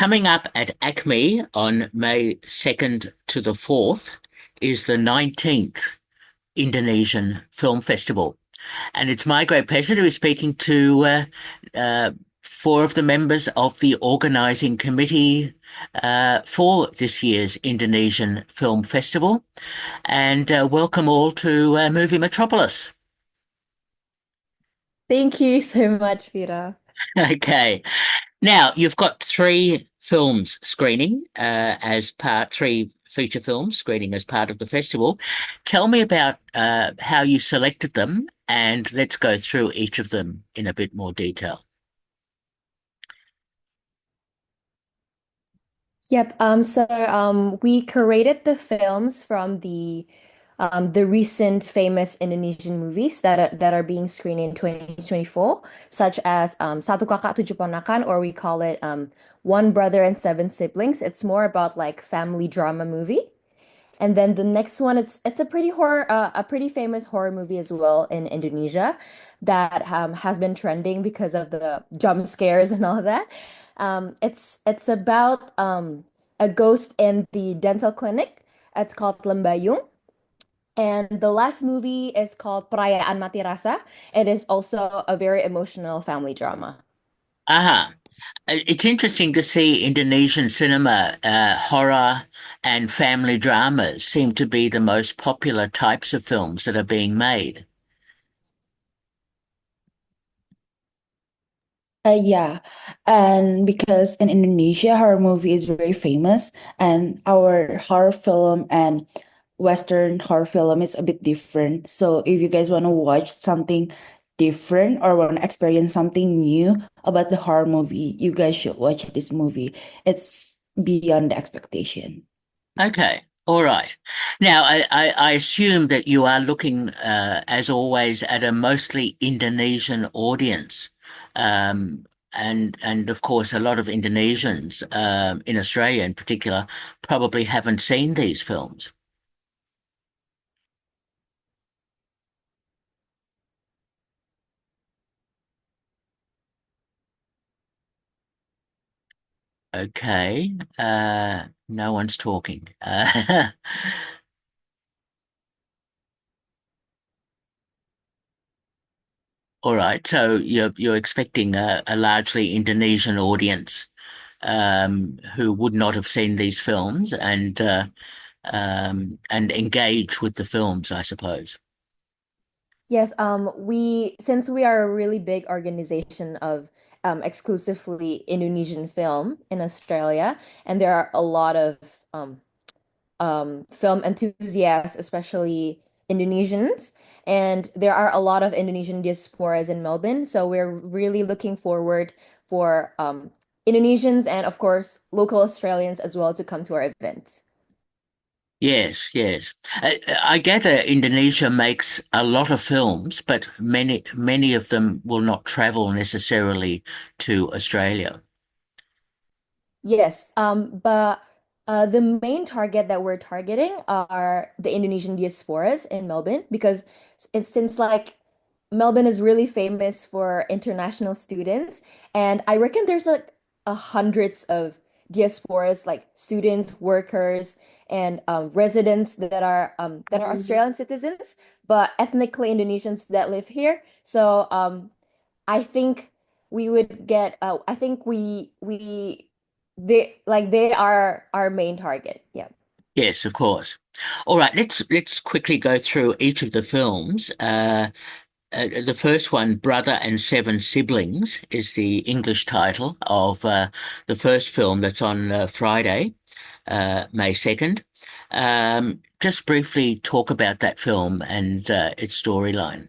Coming up at ACMI on May 2nd to the 4th is the 19th Indonesian Film Festival. And it's my great pleasure to be speaking to uh, four of the members of the organizing committee for this year's Indonesian Film Festival. And welcome all to Movie Metropolis. Thank you so much, Vida. Okay. Now, you've got three films screening three feature films screening as part of the festival. Tell me about how you selected them, and let's go through each of them in a bit more detail. Yep. We curated the films from the recent famous Indonesian movies that are being screened in 2024, such as Satu Kakak Tujuh Ponakan, or we call it One Brother and Seven Siblings. It's more about like family drama movie. And then the next one, it's a pretty famous horror movie as well in Indonesia that has been trending because of the jump scares and all that. It's about a ghost in the dental clinic. It's called Lembayung. And the last movie is called Perayaan Mati Rasa. It is also a very emotional family drama. Aha. It's interesting to see Indonesian cinema, horror and family dramas seem to be the most popular types of films that are being made. Yeah, and because in Indonesia, horror movie is very famous, and our horror film and Western horror film is a bit different. So if you guys want to watch something different or want to experience something new about the horror movie, you guys should watch this movie. It's beyond the expectation. Okay. All right. Now, I assume that you are looking, as always, at a mostly Indonesian audience. And of course, a lot of Indonesians, in Australia in particular, probably haven't seen these films. Okay. No one's talking. All right. So you're expecting a largely Indonesian audience, who would not have seen these films and engage with the films, I suppose. Yes, since we are a really big organization of exclusively Indonesian film in Australia, and there are a lot of film enthusiasts, especially Indonesians, and there are a lot of Indonesian diasporas in Melbourne. So we're really looking forward for Indonesians and of course local Australians as well to come to our events. Yes, yes. I gather Indonesia makes a lot of films, but many of them will not travel necessarily to Australia. Yes, but the main target that we're targeting are the Indonesian diasporas in Melbourne because it's since like Melbourne is really famous for international students, and I reckon there's like hundreds of diasporas, like students, workers, and residents that are Australian citizens, but ethnically Indonesians that live here. So I think we would get. I think they are our main target. Yeah. Yes, of course. All right, let's quickly go through each of the films. The first one, Brother and Seven Siblings, is the English title of the first film that's on Friday, May 2nd. Just briefly talk about that film and its storyline.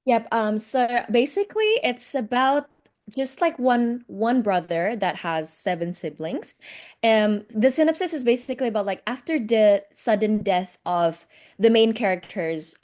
Yep. So basically it's about just like one brother that has seven siblings. The synopsis is basically about like after the sudden death of the main character's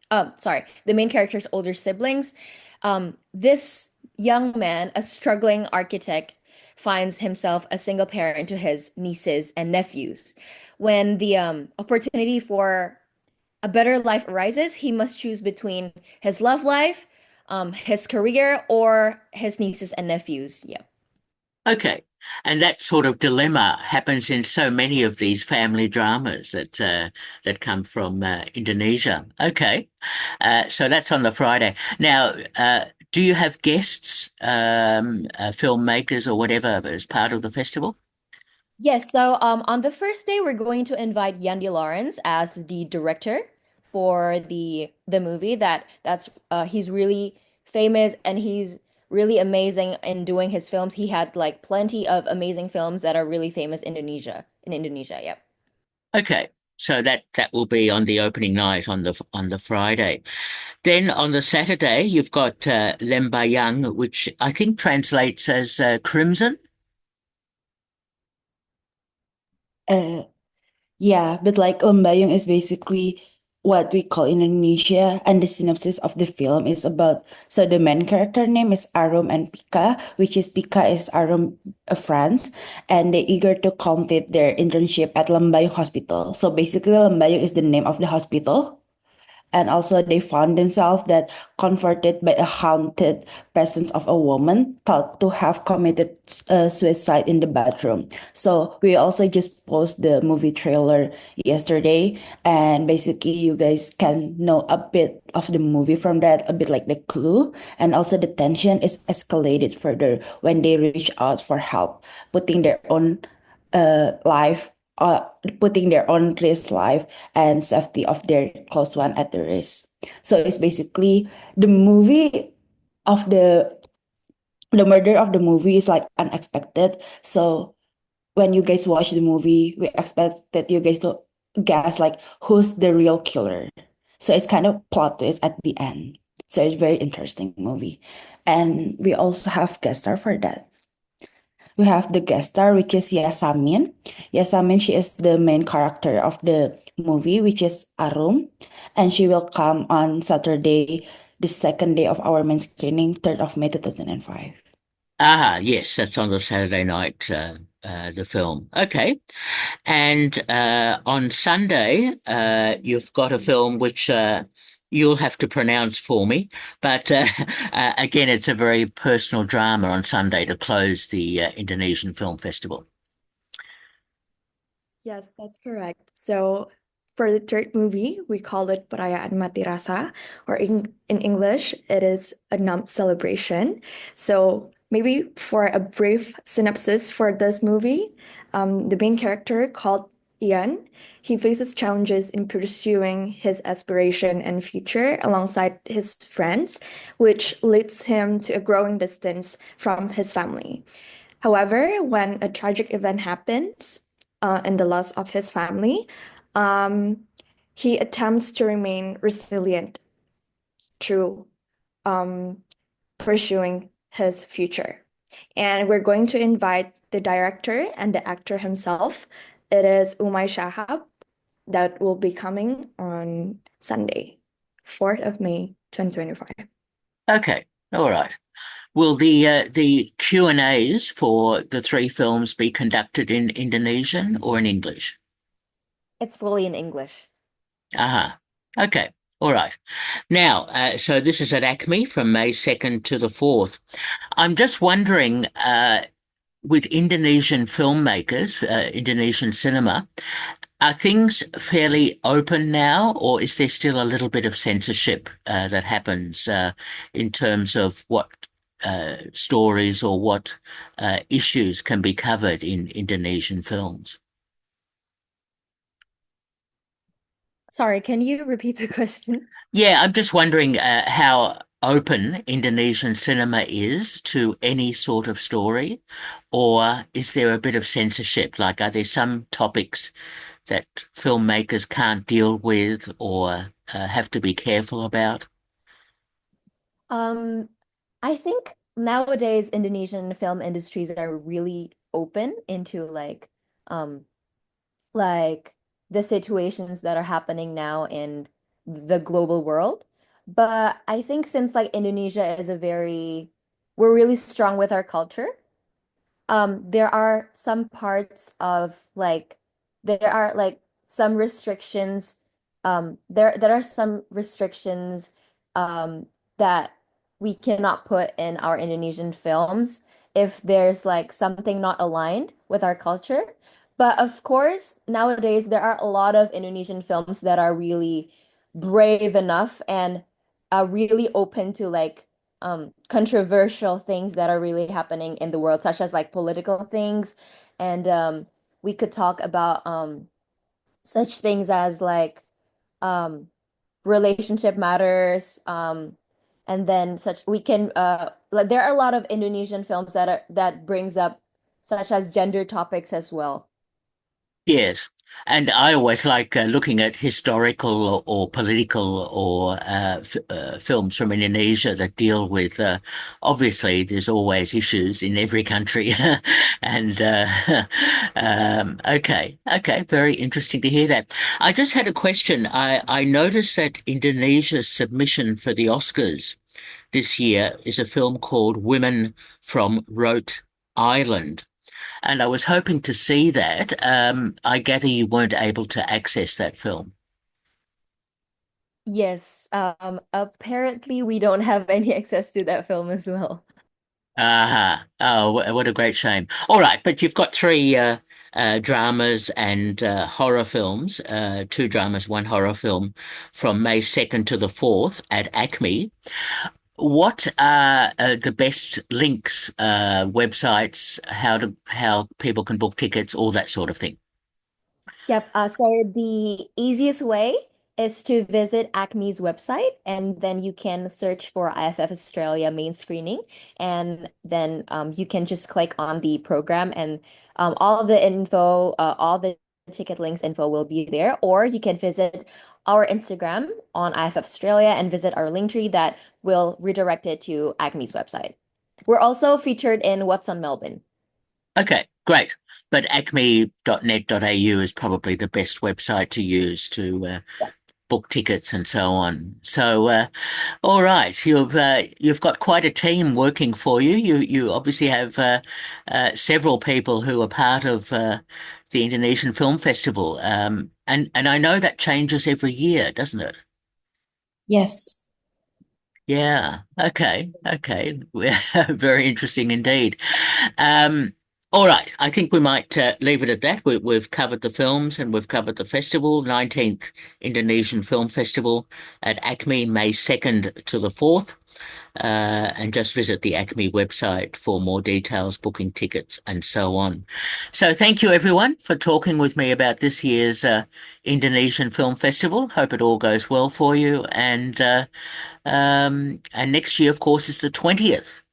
the main character's older siblings, this young man, a struggling architect, finds himself a single parent to his nieces and nephews. When the opportunity for a better life arises, he must choose between his love life, his career, or his nieces and nephews. Yeah. Okay. And that sort of dilemma happens in so many of these family dramas that come from Indonesia. Okay. So that's on the Friday. Now, do you have guests, filmmakers or whatever as part of the festival? Yes, so on the first day we're going to invite Yandy Lawrence as the director for the movie that's he's really famous and he's really amazing in doing his films. He had like plenty of amazing films that are really famous in Indonesia, yep. Okay. So that will be on the opening night on the Friday. Then on the Saturday, you've got Lembayang, which I think translates as crimson. Uh, Yeah, but like Lembayung is basically what we call in Indonesia, and the synopsis of the film is about. So the main character name is Arum and Pika, which is Pika is Arum, France, and they eager to complete their internship at Lembayung Hospital. So basically, Lembayung is the name of the hospital, and also they found themselves that comforted by a haunted presence of a woman thought to have committed suicide in the bathroom. So we also just post the movie trailer yesterday, and basically you guys can know a bit of the movie from that, a bit like the clue, and also the tension is escalated further when they reach out for help, putting their own life, putting their own risk life and safety of their close one at the risk. So it's basically the movie of the murder of the movie is like unexpected. So when you guys watch the movie, we expect that you guys to guess like who's the real killer. So it's kind of plot twist at the end. So it's very interesting movie. And we also have guest star for that. We have the guest star, which is Yasamin. Yasamin, she is the main character of the movie, which is Arum, and she will come on Saturday, the second day of our main screening, 3rd of May 2005. Ah, yes, that's on the Saturday night, the film. Okay. And on Sunday, you've got a film which you'll have to pronounce for me. But again, it's a very personal drama on Sunday to close the Indonesian Film Festival. Yes, that's correct. So for the third movie, we call it Perayaan Mati Rasa, or in English, it is a Nam celebration. So maybe for a brief synopsis for this movie, the main character called Ian, he faces challenges in pursuing his aspiration and future alongside his friends, which leads him to a growing distance from his family. However, when a tragic event happens, and the loss of his family, um, he attempts to remain resilient through um, pursuing his future. And we're going to invite the director and the actor himself. It is Umay Shahab that will be coming on Sunday, 4th of May, 2025. Okay. All right. Will the Q&As for the three films be conducted in Indonesian or in English? It's fully in English. Uh-huh. Okay. All right. Now, so this is at ACMI from May 2nd to the 4th. I'm just wondering, with Indonesian filmmakers, Indonesian cinema, are things fairly open now, or is there still a little bit of censorship that happens in terms of what stories or what issues can be covered in Indonesian films? Sorry, can you repeat the question? Yeah, I'm just wondering how open Indonesian cinema is to any sort of story, or is there a bit of censorship? Like, are there some topics that filmmakers can't deal with or have to be careful about? Um, I think nowadays Indonesian film industries are really open into um like the situations that are happening now in the global world. But I think since like Indonesia is we're really strong with our culture. There are some parts of there are like some restrictions. There are some restrictions um that we cannot put in our Indonesian films. if there's like something not aligned with our culture. But of course, nowadays there are a lot of Indonesian films that are really brave enough and are really open to like controversial things that are really happening in the world, such as like political things. And we could talk about such things as like um relationship matters, and then such we can like there are a lot of Indonesian films that brings up such as gender topics as well. Yes. And I always like looking at historical or political or films from Indonesia that deal with, obviously, there's always issues in every country. And okay, very interesting to hear that. I just had a question. I noticed that Indonesia's submission for the Oscars this year is a film called Women from Rote Island. And I was hoping to see that. I gather you weren't able to access that film. Yes, apparently we don't have any access to that film as well. Ah, oh, what a great shame. All right, but you've got three dramas and horror films, two dramas, one horror film from May 2nd to the 4th at ACMI. What are the best links, websites, how people can book tickets, all that sort of thing? Yep. So the easiest way is to visit Acme's website, and then you can search for IFF Australia main screening, and then you can just click on the program, and all of the info, all the ticket links info will be there. Or you can visit our Instagram on IFF Australia and visit our link tree that will redirect it to Acme's website. We're also featured in What's on Melbourne. Okay, great. But acme.net.au is probably the best website to use to book tickets and so on. So, all right, you've got quite a team working for you. You obviously have several people who are part of the Indonesian Film Festival, and I know that changes every year, doesn't it? Yes. Yeah. Okay. Very interesting indeed. Um, all right. I think we might leave it at that. We've covered the films and we've covered the festival, 19th Indonesian Film Festival at ACMI, May 2nd to the 4th. And just visit the ACMI website for more details, booking tickets, and so on. So thank you everyone for talking with me about this year's Indonesian Film Festival. Hope it all goes well for you. And next year, of course, is the 20th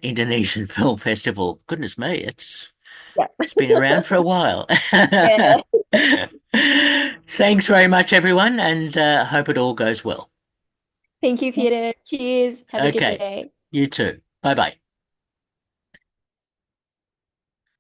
Indonesian Film Festival. Goodness me, Yeah. it's been around for a while. Yeah. Thanks very much, everyone, and hope it all goes well. Thank you, Peter. Cheers. Have a good Okay, day. you too. Bye bye.